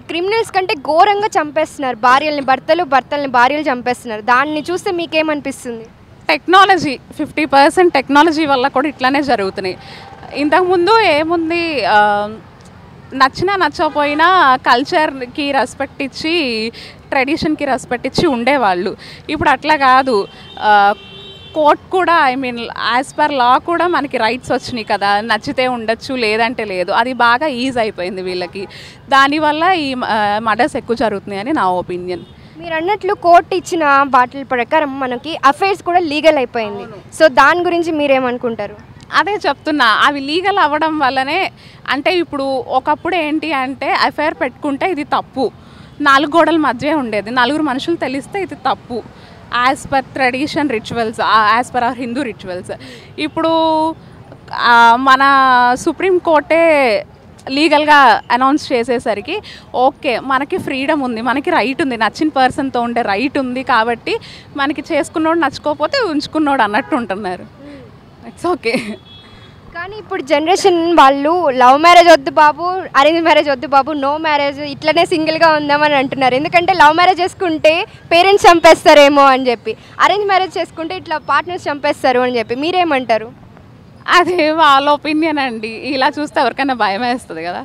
Criminals కంటే ఘోరంగా చంపేస్తున్నారు భార్యల్ని, భర్తల్ని భార్యలు చంపేస్తున్నారు. దాన్ని చూస్తే మీకేమనిపిస్తుంది? టెక్నాలజీ 50% టెక్నాలజీ వల్ల కూడా ఇట్లానే జరుగుతున్నాయి. ఇంతకుముందు ఏముంది, నచ్చినా నచ్చకపోయినా కల్చర్కి రెస్పెక్ట్ ఇచ్చి, ట్రెడిషన్కి రెస్పెక్ట్ ఇచ్చి ఉండేవాళ్ళు. ఇప్పుడు అట్లా కాదు. కోర్ట్ కూడా యాజ్ పర్ లా కూడా మనకి రైట్స్ వచ్చినాయి కదా, నచ్చితే ఉండొచ్చు లేదంటే లేదు. అది బాగా ఈజీ అయిపోయింది వీళ్ళకి. దానివల్ల ఈ మర్డర్స్ ఎక్కువ జరుగుతున్నాయి అని నా ఒపీనియన్. మీరు అన్నట్లు కోర్టు ఇచ్చిన వాటి ప్రకారం మనకి అఫైర్స్ కూడా లీగల్ అయిపోయింది. సో దాని గురించి మీరేమనుకుంటారు? అదే చెప్తున్నా, అవి లీగల్ అవ్వడం వల్లనే. అంటే ఇప్పుడు ఒకప్పుడు ఏంటి అంటే అఫైర్ పెట్టుకుంటే ఇది తప్పు, 4 గోడల మధ్య ఉండేది, 4 మనుషులు తెలిస్తే ఇది తప్పు as per tradition rituals, as per our Hindu rituals. ఇప్పుడు మన సుప్రీం కోర్టే లీగల్గా అనౌన్స్ చేసేసరికి ఓకే, మనకి ఫ్రీడమ్ ఉంది, మనకి రైట్ ఉంది, నచ్చిన పర్సన్తో ఉండే రైట్ ఉంది, కాబట్టి మనకి చేసుకున్నోడు నచ్చుకోకపోతే ఉంచుకున్నోడు అన్నట్టు ఉంటున్నారు. It's okay. కానీ ఇప్పుడు జనరేషన్ వాళ్ళు లవ్ మ్యారేజ్ వద్దు బాబు, అరేంజ్ మ్యారేజ్ వద్దు బాబు, నో మ్యారేజ్, ఇట్లనే సింగిల్గా ఉందామని అంటున్నారు. ఎందుకంటే లవ్ మ్యారేజ్ చేసుకుంటే పేరెంట్స్ చంపేస్తారేమో అని చెప్పి, అరేంజ్ మ్యారేజ్ చేసుకుంటే ఇట్లా పార్ట్నర్స్ చంపేస్తారు అని చెప్పి. మీరేమంటారు? అదే వాళ్ళ ఒపీనియన్ అండి. ఇలా చూస్తే ఎవరికైనా భయం వేస్తుంది కదా.